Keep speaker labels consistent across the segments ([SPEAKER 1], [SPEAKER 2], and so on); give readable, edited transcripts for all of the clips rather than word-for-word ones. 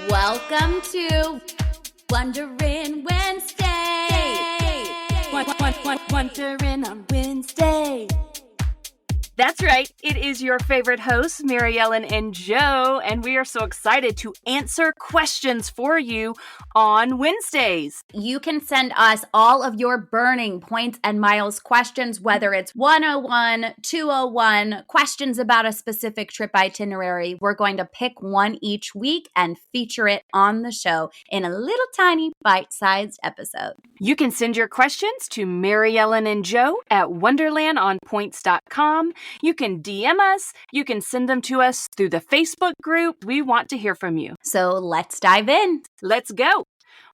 [SPEAKER 1] Welcome to Wondering Wednesday.
[SPEAKER 2] Wondering on Wednesday. That's right. It is your favorite hosts, Mary Ellen and Joe, and we are so excited to answer questions for you on Wednesdays.
[SPEAKER 1] You can send us all of your burning points and miles questions, whether it's 101, 201, questions about a specific trip itinerary. We're going to pick one each week and feature it on the show in a little tiny bite-sized episode.
[SPEAKER 2] You can send your questions to Mary Ellen and Joe at wonderlandonpoints.com. You can DM us. You can send them to us through the Facebook group. We want to hear from you.
[SPEAKER 1] So let's dive in.
[SPEAKER 2] Let's go.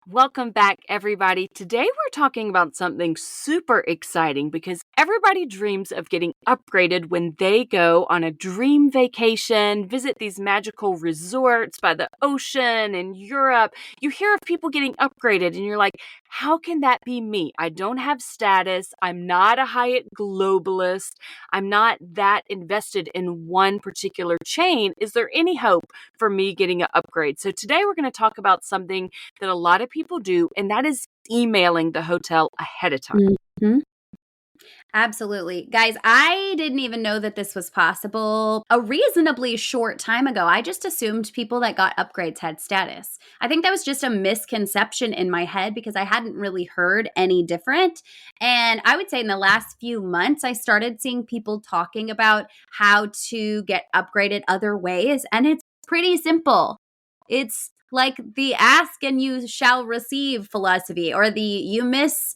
[SPEAKER 2] Welcome back, everybody. Today we're talking about something super exciting because everybody dreams of getting upgraded when they go on a dream vacation, visit these magical resorts by the ocean in Europe. You hear of people getting upgraded and you're like, how can that be me? I don't have status. I'm not a Hyatt globalist. I'm not that invested in one particular chain. Is there any hope for me getting an upgrade? So today we're going to talk about something that a lot of people do, and that is emailing the hotel ahead of time.
[SPEAKER 1] Mm-hmm. Absolutely. Guys, I didn't even know that this was possible a reasonably short time ago. I just assumed people that got upgrades had status. I think that was just a misconception in my head because I hadn't really heard any different. And I would say in the last few months, I started seeing people talking about how to get upgraded other ways. And it's pretty simple. It's like the ask and you shall receive philosophy, or the you miss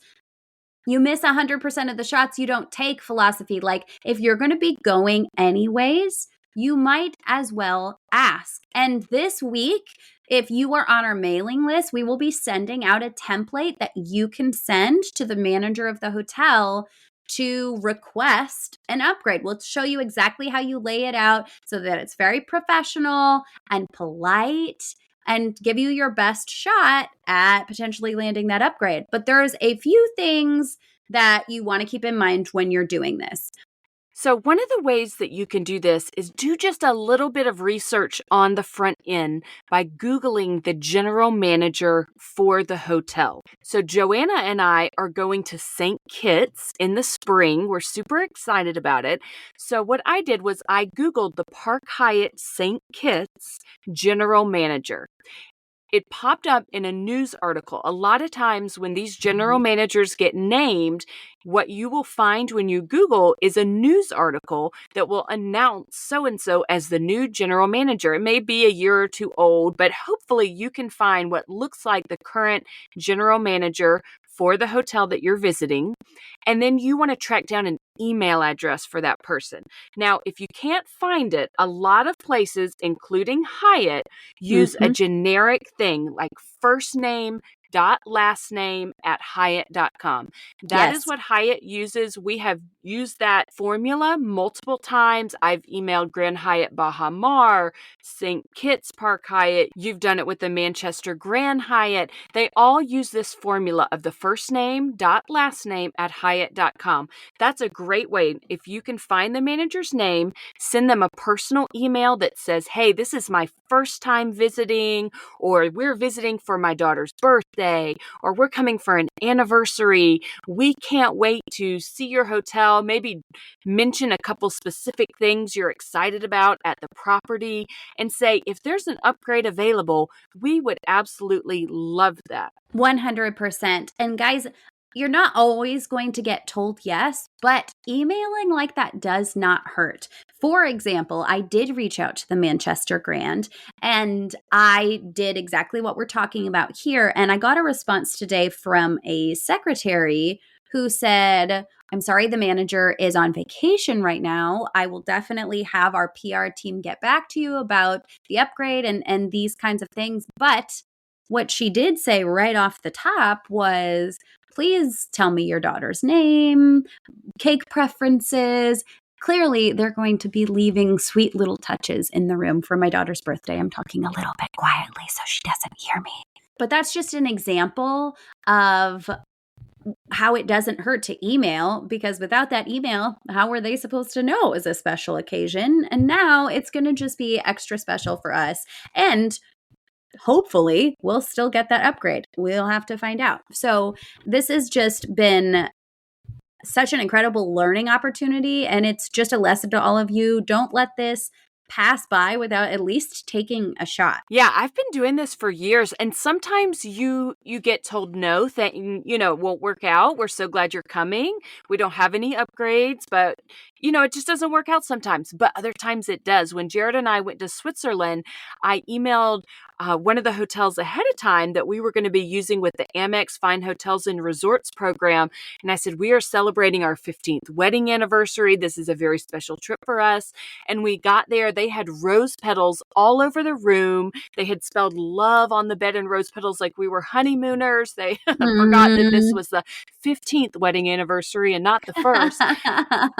[SPEAKER 1] 100% of the shots you don't take philosophy. Like, if you're going to be going anyways, you might as well ask. And this week, if you are on our mailing list, we will be sending out a template that you can send to the manager of the hotel to request an upgrade. We'll show you exactly how you lay it out so that it's very professional and polite and give you your best shot at potentially landing that upgrade. But there's a few things that you want to keep in mind when you're doing this.
[SPEAKER 2] So one of the ways that you can do this is do just a little bit of research on the front end by Googling the general manager for the hotel. So Joanna and I are going to St. Kitts in the spring. We're super excited about it. So what I did was I Googled the Park Hyatt St. Kitts general manager. It popped up in a news article. A lot of times when these general managers get named, what you will find when you Google is a news article that will announce so-and-so as the new general manager. It may be a year or two old, but hopefully you can find what looks like the current general manager for the hotel that you're visiting. And then you want to track down an email address for that person. Now, if you can't find it, a lot of places, including Hyatt, use a generic thing like first name dot last name at Hyatt.com. That is what Hyatt uses. We have used that formula multiple times. I've emailed Grand Hyatt Baha Mar, St. Kitts Park Hyatt. You've done it with the Manchester Grand Hyatt. They all use this formula of the first name dot last name at Hyatt.com. That's a great way. If you can find the manager's name, send them a personal email that says, hey, this is my first time visiting, or we're visiting for my daughter's birthday, or we're coming for an anniversary. We can't wait to see your hotel. Maybe mention a couple specific things you're excited about at the property and say, if there's an upgrade available, we would absolutely love that.
[SPEAKER 1] 100%. And guys, you're not always going to get told yes, but emailing like that does not hurt. For example, I did reach out to the Manchester Grand and I did exactly what we're talking about here. And I got a response today from a secretary who said, I'm sorry, the manager is on vacation right now. I will definitely have our PR team get back to you about the upgrade and these kinds of things. But what she did say right off the top was, please tell me your daughter's name, cake preferences. Clearly, they're going to be leaving sweet little touches in the room for my daughter's birthday. I'm talking a little bit quietly so she doesn't hear me. But that's just an example of how it doesn't hurt to email, because without that email, how were they supposed to know it was a special occasion? And now it's going to just be extra special for us. And hopefully we'll still get that upgrade. We'll have to find out. So this has just been such an incredible learning opportunity. And it's just a lesson to all of you. Don't let this pass by without at least taking a shot.
[SPEAKER 2] Yeah, I've been doing this for years, and sometimes you get told no, that it won't work out. We're so glad you're coming. We don't have any upgrades, but it just doesn't work out sometimes. But other times it does. When Jared and I went to Switzerland, I emailed one of the hotels ahead of time that we were going to be using with the Amex Fine Hotels and Resorts program. And I said, we are celebrating our 15th wedding anniversary. This is a very special trip for us. And we got there. They had rose petals all over the room. They had spelled love on the bed in rose petals like we were honeymooners. They forgot that this was the 15th wedding anniversary and not the first.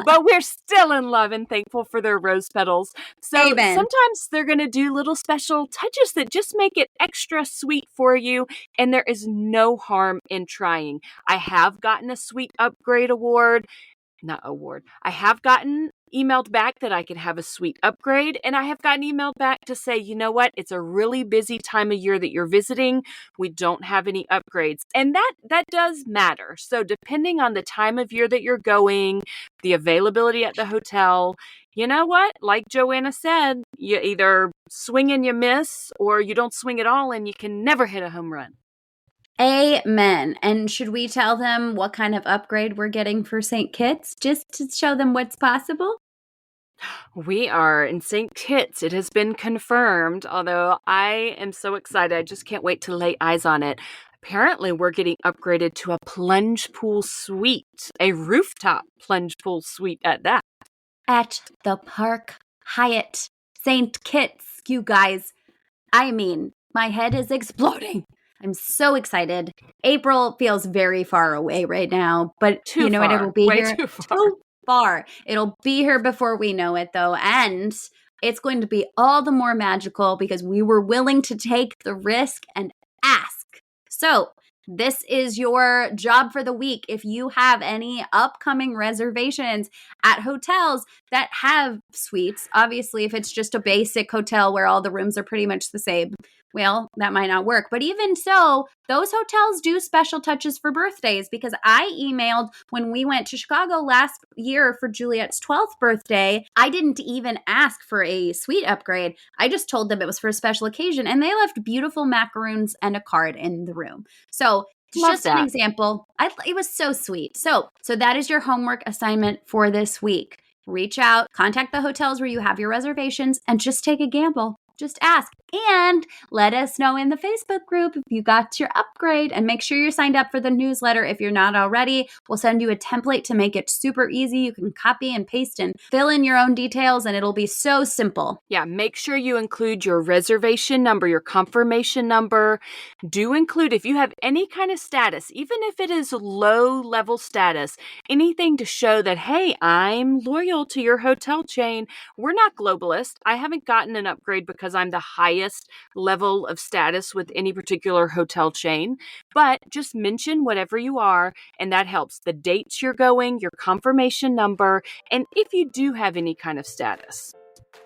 [SPEAKER 2] But we're still in love and thankful for their rose petals. So
[SPEAKER 1] Amen.
[SPEAKER 2] Sometimes they're going to do little special touches that just make it extra sweet for you. And there is no harm in trying. I have gotten a sweet upgrade I have gotten emailed back that I could have a sweet upgrade. And I have gotten emailed back to say, you know what? It's a really busy time of year that you're visiting. We don't have any upgrades. And that does matter. So depending on the time of year that you're going, the availability at the hotel, you know what? Like Joanna said, you either swing and you miss, or you don't swing at all and you can never hit a home run.
[SPEAKER 1] Amen. And should we tell them what kind of upgrade we're getting for St. Kitts, just to show them what's possible?
[SPEAKER 2] We are in St. Kitts. It has been confirmed, although I am so excited. I just can't wait to lay eyes on it. Apparently, we're getting upgraded to a plunge pool suite, a rooftop plunge pool suite at that.
[SPEAKER 1] At the Park Hyatt St. Kitts, you guys. I mean, my head is exploding. I'm so excited. April feels very far away right now, but you know what? It'll be here
[SPEAKER 2] too far.
[SPEAKER 1] It'll be here before we know it, though. And it's going to be all the more magical because we were willing to take the risk and ask. So this is your job for the week. If you have any upcoming reservations at hotels that have suites, obviously, if it's just a basic hotel where all the rooms are pretty much the same, well, that might not work. But even so, those hotels do special touches for birthdays, because I emailed when we went to Chicago last year for Juliet's 12th birthday. I didn't even ask for a suite upgrade. I just told them it was for a special occasion, and they left beautiful macaroons and a card in the room. So just an example. It was so sweet. So that is your homework assignment for this week. Reach out, contact the hotels where you have your reservations, and just take a gamble. Just ask, and let us know in the Facebook group if you got your upgrade, and make sure you're signed up for the newsletter if you're not already. We'll send you a template to make it super easy. You can copy and paste and fill in your own details, and it'll be so simple.
[SPEAKER 2] Yeah, make sure you include your reservation number, your confirmation number. Do include, if you have any kind of status, even if it is low level status, anything to show that, hey, I'm loyal to your hotel chain. We're not globalist. I haven't gotten an upgrade because I'm the highest level of status with any particular hotel chain, but just mention whatever you are, and that helps. The dates you're going, your confirmation number, and if you do have any kind of status.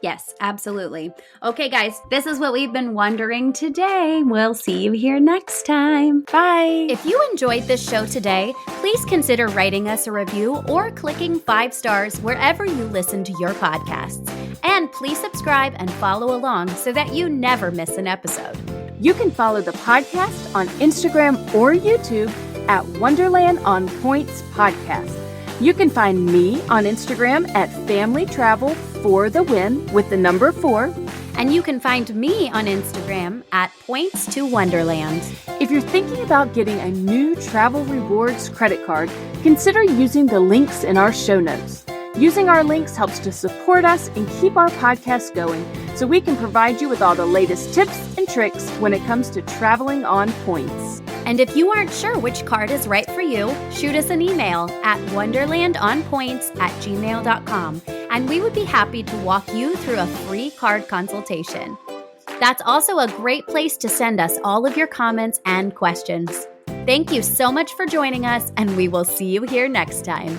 [SPEAKER 1] Yes, absolutely. Okay, guys, this is what we've been wondering today. We'll see you here next time.
[SPEAKER 2] Bye.
[SPEAKER 1] If you enjoyed this show today, please consider writing us a review or clicking 5 stars wherever you listen to your podcasts. And please subscribe and follow along so that you never miss an episode.
[SPEAKER 2] You can follow the podcast on Instagram or YouTube at Wonderland on Points Podcast. You can find me on Instagram at Family Travel for the Win with the number 4.
[SPEAKER 1] And you can find me on Instagram at Points to Wonderland.
[SPEAKER 2] If you're thinking about getting a new Travel Rewards credit card, consider using the links in our show notes. Using our links helps to support us and keep our podcast going, so we can provide you with all the latest tips and tricks when it comes to traveling on points.
[SPEAKER 1] And if you aren't sure which card is right for you, shoot us an email at wonderlandonpoints@gmail.com, and we would be happy to walk you through a free card consultation. That's also a great place to send us all of your comments and questions. Thank you so much for joining us, and we will see you here next time.